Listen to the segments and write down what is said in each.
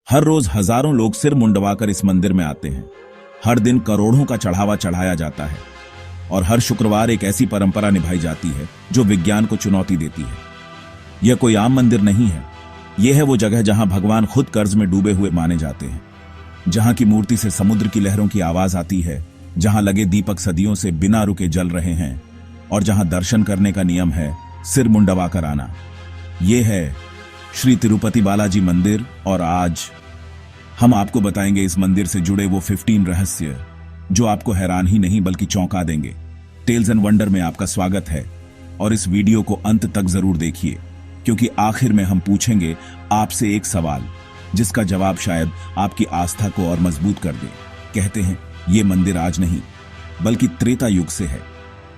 हर रोज हजारों लोग सिर मुंडवाकर इस मंदिर में आते हैं। हर दिन करोड़ों का चढ़ावा चढ़ाया जाता है और हर शुक्रवार एक ऐसी परंपरा निभाई जाती है जो विज्ञान को चुनौती देती है। यह कोई आम मंदिर नहीं है, यह है वो जगह जहां भगवान खुद कर्ज में डूबे हुए माने जाते हैं, जहां की मूर्ति से समुद्र की लहरों की आवाज आती है, जहां लगे दीपक सदियों से बिना रुके जल रहे हैं और जहां दर्शन करने का नियम है सिर मुंडवाकर आना। यह है श्री तिरुपति बालाजी मंदिर और आज हम आपको बताएंगे इस मंदिर से जुड़े वो 15 रहस्य जो आपको हैरान ही नहीं बल्कि चौंका देंगे। टेल्स एंड वंडर में आपका स्वागत है और इस वीडियो को अंत तक जरूर देखिए, क्योंकि आखिर में हम पूछेंगे आपसे एक सवाल जिसका जवाब शायद आपकी आस्था को और मजबूत कर दे। कहते हैं ये मंदिर आज नहीं बल्कि त्रेता युग से है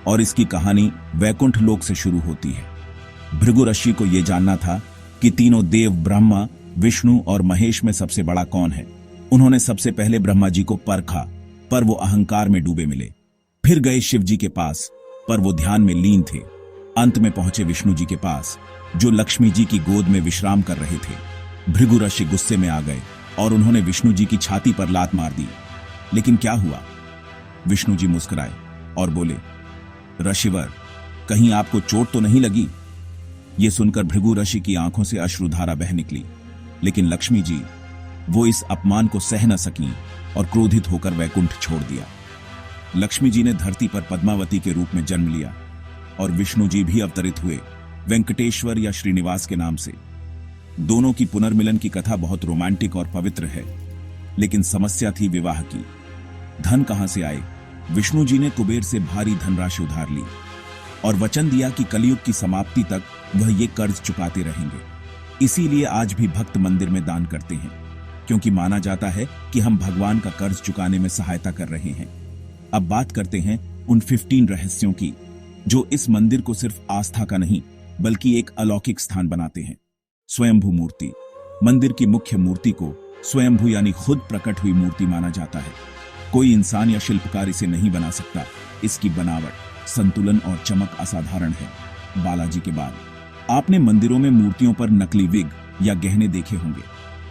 और इसकी कहानी वैकुंठ लोक से शुरू होती है। भृगु ऋषि को यह जानना था कि तीनों देव ब्रह्मा, विष्णु और महेश में सबसे बड़ा कौन है। उन्होंने सबसे पहले ब्रह्मा जी को परखा, पर वो अहंकार में डूबे मिले। फिर गए शिव जी के पास, पर वो ध्यान में लीन थे। अंत में पहुंचे विष्णु जी के पास, जो लक्ष्मी जी की गोद में विश्राम कर रहे थे। भृगु ऋषि गुस्से में आ गए और उन्होंने विष्णु जी की छाती पर लात मार दी। लेकिन क्या हुआ? विष्णु जी मुस्कुराए और बोले, ऋषिवर, कहीं आपको चोट तो नहीं लगी? ये सुनकर भृगु ऋषि की आंखों से अश्रुधारा बह निकली। लेकिन लक्ष्मी जी, वो इस अपमान को सह न सकी और क्रोधित होकर वैकुंठ छोड़ दिया। लक्ष्मी जी ने धरती पर पद्मावती के रूप में जन्म लिया और विष्णु जी भी अवतरित हुए वेंकटेश्वर या श्रीनिवास के नाम से। दोनों की पुनर्मिलन की कथा बहुत रोमांटिक और पवित्र है, लेकिन समस्या थी विवाह की। धन कहां से आए? विष्णु जी ने कुबेर से भारी धनराशि उधार ली और वचन दिया कि कलयुग की समाप्ति तक वह ये कर्ज चुकाते रहेंगे। इसीलिए आज भी भक्त मंदिर में दान करते हैं, क्योंकि माना जाता है कि हम भगवान का कर्ज चुकाने में सहायता कर रहे हैं। अब बात करते हैं उन 15 रहस्यों की जो इस मंदिर को सिर्फ आस्था का नहीं बल्कि एक अलौकिक स्थान बनाते हैं। स्वयंभू मूर्ति। मंदिर की मुख्य मूर्ति को स्वयंभू यानी खुद प्रकट हुई मूर्ति माना जाता है। कोई इंसान या शिल्पकार इसे नहीं बना सकता। इसकी बनावट, संतुलन और चमक असाधारण है। बालाजी के बाद आपने मंदिरों में मूर्तियों पर नकली विग या गहने देखे होंगे,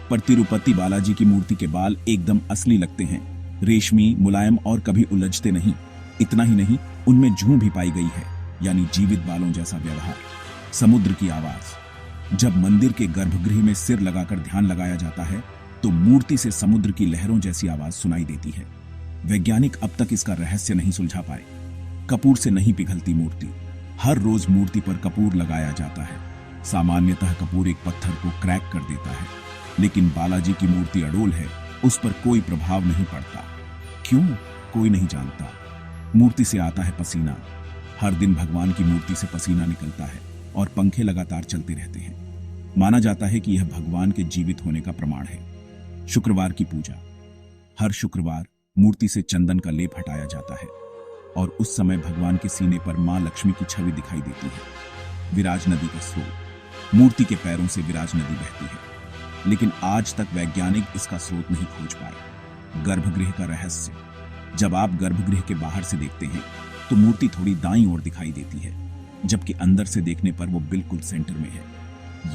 पर तिरुपति बालाजी की मूर्ति के बाल एकदम असली लगते हैं, रेशमी, मुलायम और कभी उलझते नहीं। इतना ही नहीं, उनमें जूं भी पाई गई है, यानी जीवित बालों जैसा व्यवहार। समुद्र की आवाज। जब मंदिर के गर्भगृह में सिर लगाकर ध्यान लगाया जाता है तो मूर्ति से समुद्र की लहरों जैसी आवाज सुनाई देती है। वैज्ञानिक अब तक इसका रहस्य नहीं सुलझा पाए। कपूर से नहीं पिघलती मूर्ति। हर रोज मूर्ति पर कपूर लगाया जाता है। सामान्यतः कपूर एक पत्थर को क्रैक कर देता है, लेकिन बालाजी की मूर्ति अडोल है, उस पर कोई प्रभाव नहीं पड़ता। क्यों? कोई नहीं जानता। मूर्ति से आता है पसीना। हर दिन भगवान की मूर्ति से पसीना निकलता है और पंखे लगातार चलते रहते हैं। माना जाता है कि यह भगवान के जीवित होने का प्रमाण है। शुक्रवार की पूजा। हर शुक्रवार मूर्ति से चंदन का लेप हटाया जाता है और उस समय भगवान के सीने पर मां लक्ष्मी की छवि दिखाई देती है। विराज नदी का स्रोत। मूर्ति के पैरों से विराज नदी बहती है, लेकिन आज तक वैज्ञानिक इसका स्रोत नहीं खोज पाए। गर्भगृह का रहस्य। जब आप गर्भगृह के बाहर से देखते हैं तो मूर्ति थोड़ी दाईं ओर दिखाई देती है, जबकि अंदर से देखने पर वो बिल्कुल सेंटर में है।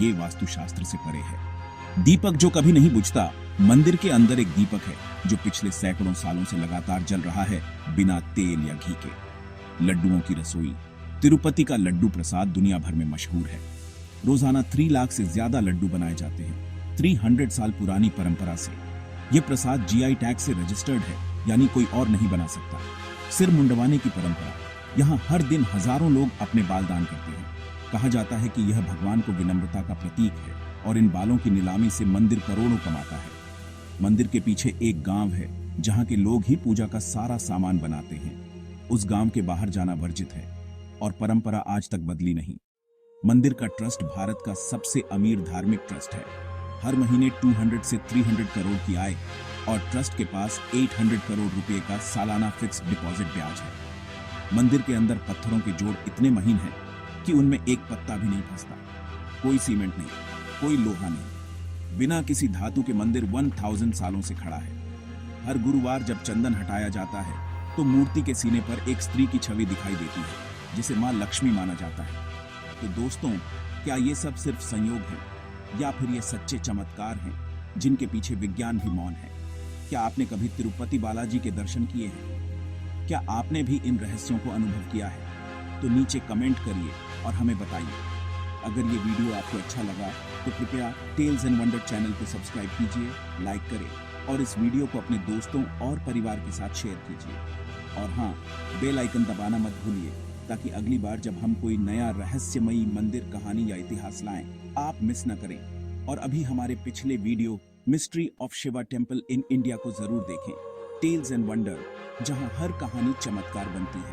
ये वास्तुशास्त्र से परे है। दीपक जो कभी नहीं बुझता। मंदिर के अंदर एक दीपक है जो पिछले सैकड़ों सालों से लगातार जल रहा है, बिना तेल या घी के। लड्डुओं की रसोई। तिरुपति का लड्डू प्रसाद दुनिया भर में मशहूर है। रोजाना 3 लाख से ज्यादा लड्डू बनाए जाते हैं। 300 साल पुरानी परंपरा से यह प्रसाद GI टैग से रजिस्टर्ड है, यानी कोई और नहीं बना सकता। सिर मुंडवाने की परंपरा। यहाँ हर दिन हजारों लोग अपने बाल दान करते हैं। कहा जाता है कि यह भगवान को विनम्रता का प्रतीक है और इन बालों की नीलामी से मंदिर करोड़ों कमाता है। मंदिर के पीछे एक गांव है जहां के लोग ही पूजा का सारा सामान बनाते हैं। उस गांव के बाहर जाना वर्जित है और परंपरा आज तक बदली नहीं। मंदिर का ट्रस्ट भारत का सबसे अमीर धार्मिक ट्रस्ट है। हर महीने 200 से 300 करोड़ की आय और ट्रस्ट के पास 800 करोड़ रुपए का सालाना फिक्स्ड डिपॉजिट ब्याज है। मंदिर के अंदर पत्थरों के जोड़ इतने महीन हैं कि उनमें एक पत्ता भी नहीं फंसता। कोई सीमेंट नहीं, कोई लोहा नहीं। बिना किसी धातु के मंदिर 1000 सालों से खड़ा है। हर गुरुवार जब चंदन हटाया जाता है तो मूर्ति के सीने पर एक स्त्री की छवि दिखाई देती है, जिसे मां लक्ष्मी माना जाता है। तो दोस्तों, क्या ये सब सिर्फ संयोग है या फिर ये सच्चे चमत्कार हैं? जिनके पीछे विज्ञान भी मौन है। क्या आपने कभी तिरुपति बालाजी के दर्शन किए हैं? क्या आपने भी इन रहस्यों को अनुभव किया है? तो नीचे कमेंट करिए और हमें बताइए। अगर ये वीडियो आपको अच्छा लगा तो कृपया टेल्स एंड वंडर चैनल को सब्सक्राइब कीजिए, लाइक करें और इस वीडियो को अपने दोस्तों और परिवार के साथ शेयर कीजिए। और हाँ, बेल आइकन दबाना मत भूलिए ताकि अगली बार जब हम कोई नया रहस्यमयी मंदिर, कहानी या इतिहास लाएं, आप मिस न करें। और अभी हमारे पिछले video mystery of Shiva temple in India को जरूर देखें, टेल्स एंड वंडर, जहां हर कहानी चमत्कार बनती है।